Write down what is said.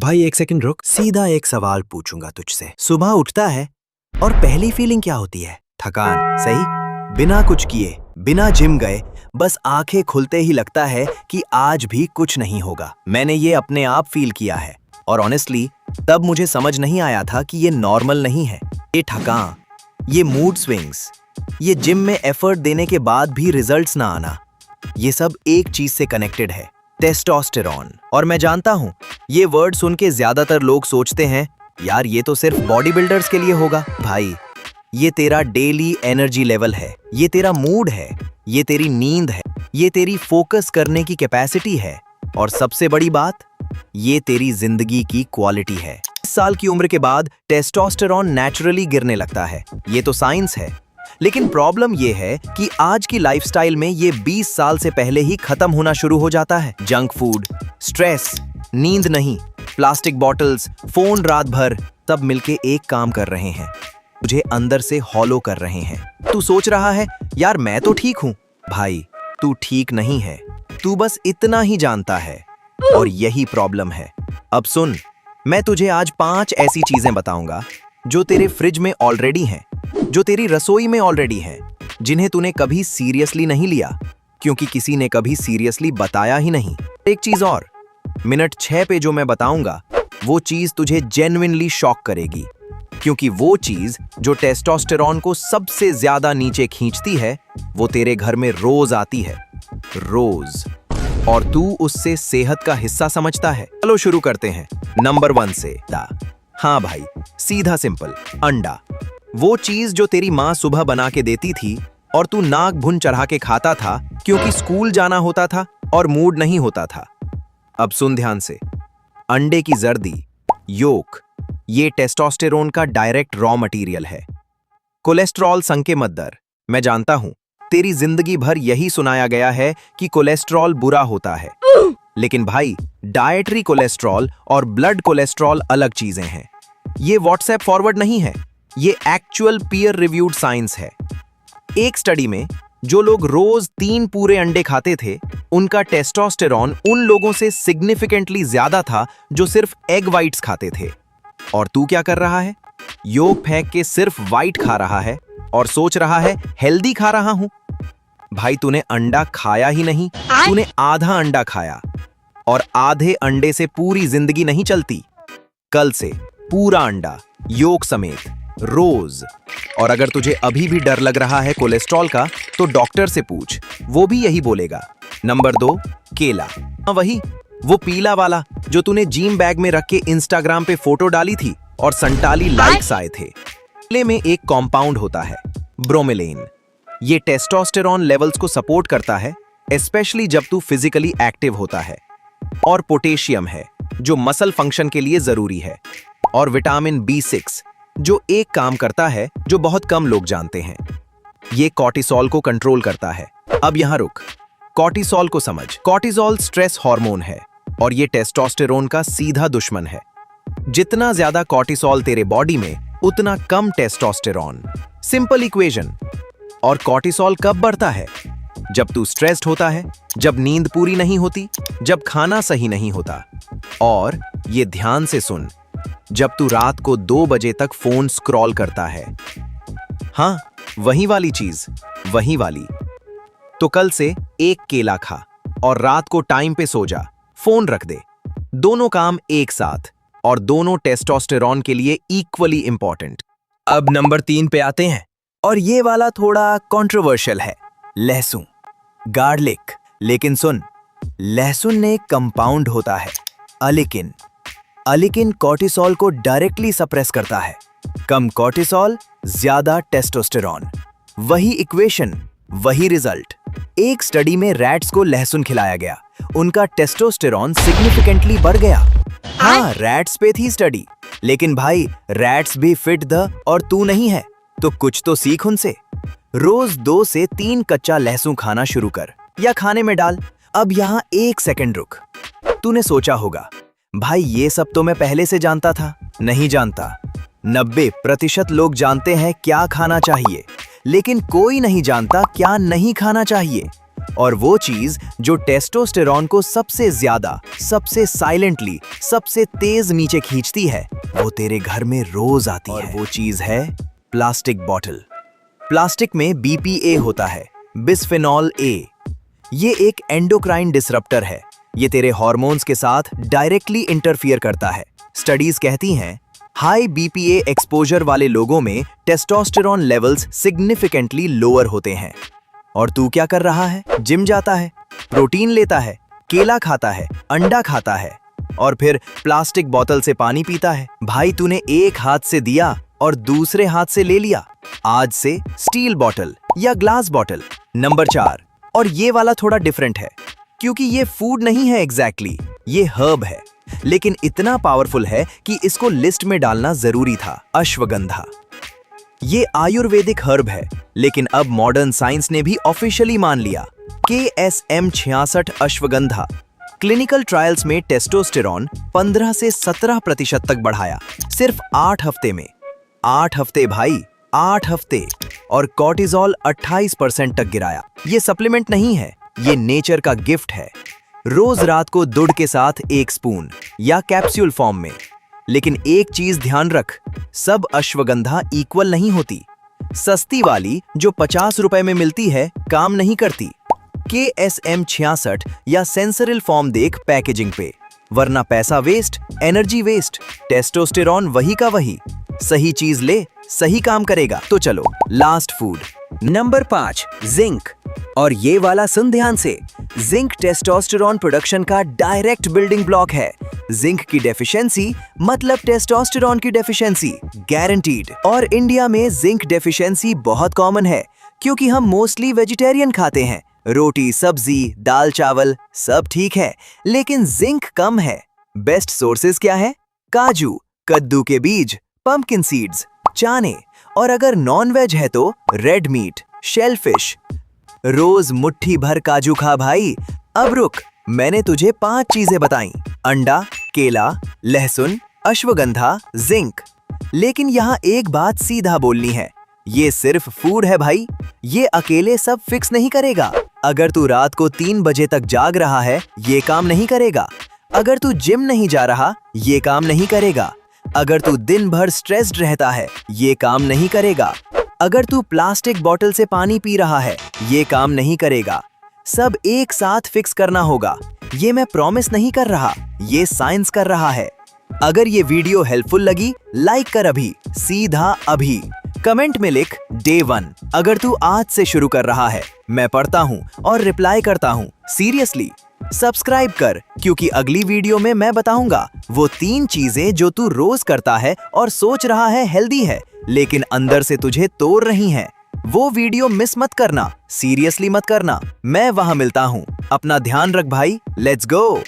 भाई एक सेकंड रुक, सीधा एक सवाल पूछूंगा तुझसे। सुबह उठता है और पहली फीलिंग क्या होती है? थकान, सही? बिना कुछ किए, बिना जिम गए, बस आंखें खुलते ही लगता है कि आज भी कुछ नहीं होगा। मैंने ये अपने आप फील किया है और ऑनेस्टली तब मुझे समझ नहीं आया था कि ये नॉर्मल नहीं है। ये थकान, ये मूड स्विंग्स, ये जिम में एफर्ट देने के बाद भी रिजल्ट्स ना आना, ये सब एक चीज से कनेक्टेड है, टेस्टोस्टेरोन। और मैं जानता हूं ये वर्ड सुन के ज्यादातर लोग सोचते हैं यार ये तो सिर्फ बॉडी बिल्डर्स के लिए होगा। भाई ये तेरा डेली एनर्जी लेवल है, ये तेरा मूड है, ये तेरी नींद है, ये तेरी फोकस करने की कैपेसिटी है और सबसे बड़ी बात, ये तेरी जिंदगी की क्वालिटी है। 20 साल की उम्र के बाद टेस्टोस्टेरोन नेचुरली गिरने लगता है, ये तो साइंस है। लेकिन प्रॉब्लम ये है कि आज की लाइफस्टाइल में ये 20 साल से पहले ही खत्म होना शुरू हो जाता है। जंक फूड, स्ट्रेस, नींद नहीं, प्लास्टिक बॉटल्स, फोन रात भर, सब मिलके एक काम कर रहे हैं, मुझे अंदर से हॉलो कर रहे हैं। तू सोच रहा है यार मैं तो ठीक हूं। भाई तू ठीक नहीं है, तू बस इतना ही जानता है और यही प्रॉब्लम है। अब सुन, मैं तुझे आज 5 ऐसी चीजें बताऊंगा जो तेरे फ्रिज में ऑलरेडी हैं, जो तेरी रसोई में ऑलरेडी हैं, जिन्हें तूने कभी सीरियसली नहीं लिया क्योंकि किसी ने कभी सीरियसली बताया ही नहीं। एक चीज और, मिनट 6 पे जो मैं बताऊंगा वो चीज तुझे जेन्युइनली शॉक करेगी क्योंकि वो चीज जो टेस्टोस्टेरोन को सबसे ज्यादा नीचे खींचती है वो तेरे घर में रोज आती है, रोज, और तू उससे सेहत का हिस्सा समझता है। चलो शुरू करते हैं नंबर 1 से। हाँ भाई, सीधा सिंपल, अंडा। वो चीज जो तेरी माँ सुबह बना के देती थी और तू नाक भुन चढ़ा के खाता था क्योंकि स्कूल जाना होता था और मूड नहीं होता था। अब सुन ध्यान से, अंडे की जर्दी, योक, ये टेस्टोस्टेरोन का डायरेक्ट रॉ मटेरियल है। कोलेस्ट्रॉल संके मत डर, मैं जानता हूं तेरी जिंदगी भर यही सुनाया गया है कि कोलेस्ट्रॉल बुरा होता है, लेकिन भाई डाइटरी कोलेस्ट्रॉल और ब्लड कोलेस्ट्रॉल अलग चीजें हैं। ये व्हाट्सएप फॉरवर्ड नहीं है, ये एक्चुअल पीयर रिव्यूड साइंस है। एक स्टडी में जो लोग रोज 3 पूरे अंडे खाते थे उनका टेस्टोस्टेरोन उन लोगों से सिग्निफिकेंटली ज्यादा था जो सिर्फ एग वाइट्स खाते थे। और तू क्या कर रहा है? योग फेंक के सिर्फ वाइट खा रहा है और सोच रहा है हेल्दी खा रहा हूं। भाई तूने अंडा खाया ही नहीं, तूने आधा अंडा खाया और आधे अंडे से पूरी जिंदगी नहीं चलती। कल से पूरा अंडा, योग समेत, रोज। और अगर तुझे अभी भी डर लग रहा है कोलेस्ट्रॉल का तो डॉक्टर से पूछ, वो भी यही बोलेगा। नंबर 2, केला। वही वो पीला वाला जो तूने जिम बैग में रख के इंस्टाग्राम पे फोटो डाली थी और 47 लाइक्स आए थे। केले में एक कॉम्पाउंड होता है, ब्रोमेलेन। ये टेस्टोस्टेरोन लेवल्स को सपोर्ट करता है, स्पेशली जब तू फिजिकली एक्टिव होता है। और पोटेशियम है जो मसल फंक्शन के लिए जरूरी है। और विटामिन B6 जो एक काम करता है जो बहुत कम लोग जानते हैं, ये कॉर्टिसोल को कंट्रोल करता है। अब यहां रुक, कॉर्टिसोल को समझ। कॉर्टिसोल स्ट्रेस हार्मोन है और ये टेस्टोस्टेरोन का सीधा दुश्मन है। जितना ज्यादा कॉर्टिसोल तेरे बॉडी में उतना कम टेस्टोस्टेरोन, सिंपल इक्वेशन। और कॉर्टिसोल कब बढ़ता है? जब तू स्ट्रेस्ड होता है, जब नींद पूरी नहीं होती, जब खाना सही नहीं होता, और ये ध्यान से सुन, जब तू रात को 2 बजे तक फोन स्क्रॉल करता है। हाँ, वही वाली चीज, वही वाली। तो कल से एक केला खा और रात को टाइम पे सो जा, फोन रख दे। दोनों काम एक साथ और दोनों टेस्टोस्टेरोन के लिए इक्वली इंपॉर्टेंट। अब नंबर 3 पे आते हैं और ये वाला थोड़ा कंट्रोवर्शियल है, लहसुन, गार्लिक। लेकिन सुन, लहसुन एक कंपाउंड होता है, अलिकिन। अलिकिन कॉर्टिसोल को डायरेक्टली सप्रेस करता है। कम कॉर्टिसोल, ज्यादा टेस्टोस्टेरोन, वही इक्वेशन, वही रिजल्ट। एक स्टडी में रैट्स को लहसुन खिलाया गया, उनका टेस्टोस्टेरोन सिग्निफिकेंटली बढ़ गया। हाँ, रैट्स पे थी स्टडी, लेकिन भाई रैट्स भी फिट द और तू नहीं है, तो कुछ तो सीख उनसे। रोज 2 से 3 कच्चा लहसुन खाना शुरू कर या खाने में डाल। अब यहाँ 1 सेकंड रुक। तूने सोचा होगा भाई ये सब तो मैं पहले से जानता था। नहीं जानता। 90% लोग जानते हैं क्या खाना चाहिए, लेकिन कोई नहीं जानता क्या नहीं खाना चाहिए। और वो चीज जो टेस्टोस्टेरॉन को सबसे ज्यादा, सबसे साइलेंटली, सबसे तेज नीचे खींचती है, वो तेरे घर में रोज आती है। वो चीज है प्लास्टिक बॉटल। प्लास्टिक में BPA होता है, बिस्फेनॉल A। ये एक एंडोक्राइन डिसरप्टर है। ये तेरे हार्मोन्स के साथ डायरेक्टली इंटरफियर करता है। स्टडीज कहती हैं हाई BPA एक्सपोजर वाले लोगों में टेस्टोस्टेरॉन लेवल्स सिग्निफिकेंटली लोअर होते हैं। और तू क्या कर रहा है? जिम जाता है, प्रोटीन लेता है, केला खाता है, अंडा खाता है और फिर प्लास्टिक बोतल से पानी पीता है। भाई तूने एक हाथ से दिया और दूसरे हाथ से ले लिया। आज से स्टील बॉटल या ग्लास बॉटल। नंबर 4, और ये वाला थोड़ा डिफरेंट है क्योंकि ये फूड नहीं है एग्जैक्टली, ये हर्ब है, लेकिन इतना पावरफुल है कि इसको लिस्ट में डालना जरूरी था। अश्वगंधा। ये आयुर्वेदिक हर्ब है, लेकिन अब मॉडर्न साइंस ने भी ऑफिशियली मान लिया। KSM 66 अश्वगंधा क्लिनिकल ट्रायल्स में टेस्टोस्टेरॉन 15 से 17% तक बढ़ाया, सिर्फ 8 हफ्ते में। 8 हफ्ते भाई, 8 हफ्ते। और कॉर्टिजोल 28% तक गिराया। ये सप्लीमेंट नहीं है, ये नेचर का गिफ्ट है। रोज रात को दूध के साथ 1 स्पून या कैप्सूल फॉर्म में। लेकिन एक चीज ध्यान रख, सब अश्वगंधा इक्वल नहीं होती। सस्ती वाली जो 50 रुपए में मिलती है काम नहीं करती। KSM 66 या सेंसरिल फॉर्म देख पैकेजिंग पे, वरना पैसा वेस्ट, एनर्जी वेस्ट। टेस्टोस्टेरॉन वही का वही। सही चीज ले, सही काम करेगा। तो चलो लास्ट फूड। Number 5, zinc. और ये वाला सुन ध्यान से, जिंक टेस्टोस्टेरॉन प्रोडक्शन का डायरेक्ट बिल्डिंग ब्लॉक है। जिंक की डेफिशिएंसी मतलब टेस्टोस्टेरॉन की डेफिशिएंसी, गारंटीड। और इंडिया में जिंक डेफिशिएंसी बहुत कॉमन है क्योंकि हम मोस्टली वेजिटेरियन खाते हैं। रोटी, सब्जी, दाल, चावल सब ठीक है, लेकिन जिंक कम है। बेस्ट सोर्सेज क्या है? काजू, कद्दू के बीज, पंपकिन सीड्स, चाने, और अगर नॉन वेज है तो रेड मीट, शेलफिश। रोज मुट्ठी भर काजू खा भाई। अब रुक, मैंने तुझे 5 चीजें बताई: अंडा, केला, लहसुन, अश्वगंधा, जिंक। लेकिन यहाँ एक बात सीधा बोलनी है, ये सिर्फ फूड है भाई, ये अकेले सब फिक्स नहीं करेगा। अगर तू रात को 3 बजे तक जाग रहा है, ये काम नहीं करेगा। अगर तू जिम नहीं जा रहा, ये काम नहीं करेगा। अगर तू दिन भर स्ट्रेस्ड रहता है, ये काम नहीं करेगा। अगर तू प्लास्टिक बॉटल से पानी पी रहा है, ये काम नहीं करेगा। सब एक साथ फिक्स करना होगा। ये मैं प्रॉमिस नहीं कर रहा, ये साइंस कर रहा है। अगर ये वीडियो हेल्पफुल लगी, लाइक कर अभी, सीधा अभी। कमेंट में लिख Day 1 अगर तू आज से शुरू कर रहा है। मैं पढ़ता हूँ और रिप्लाई करता हूँ। सीरियसली सब्सक्राइब कर, क्योंकि अगली वीडियो में मैं बताऊंगा वो 3 चीजें जो तू रोज करता है और सोच रहा है हेल्दी है, लेकिन अंदर से तुझे तोड़ रही हैं। वो वीडियो मिस मत करना, सीरियसली मत करना। मैं वहां मिलता हूँ। अपना ध्यान रख भाई। Let's go.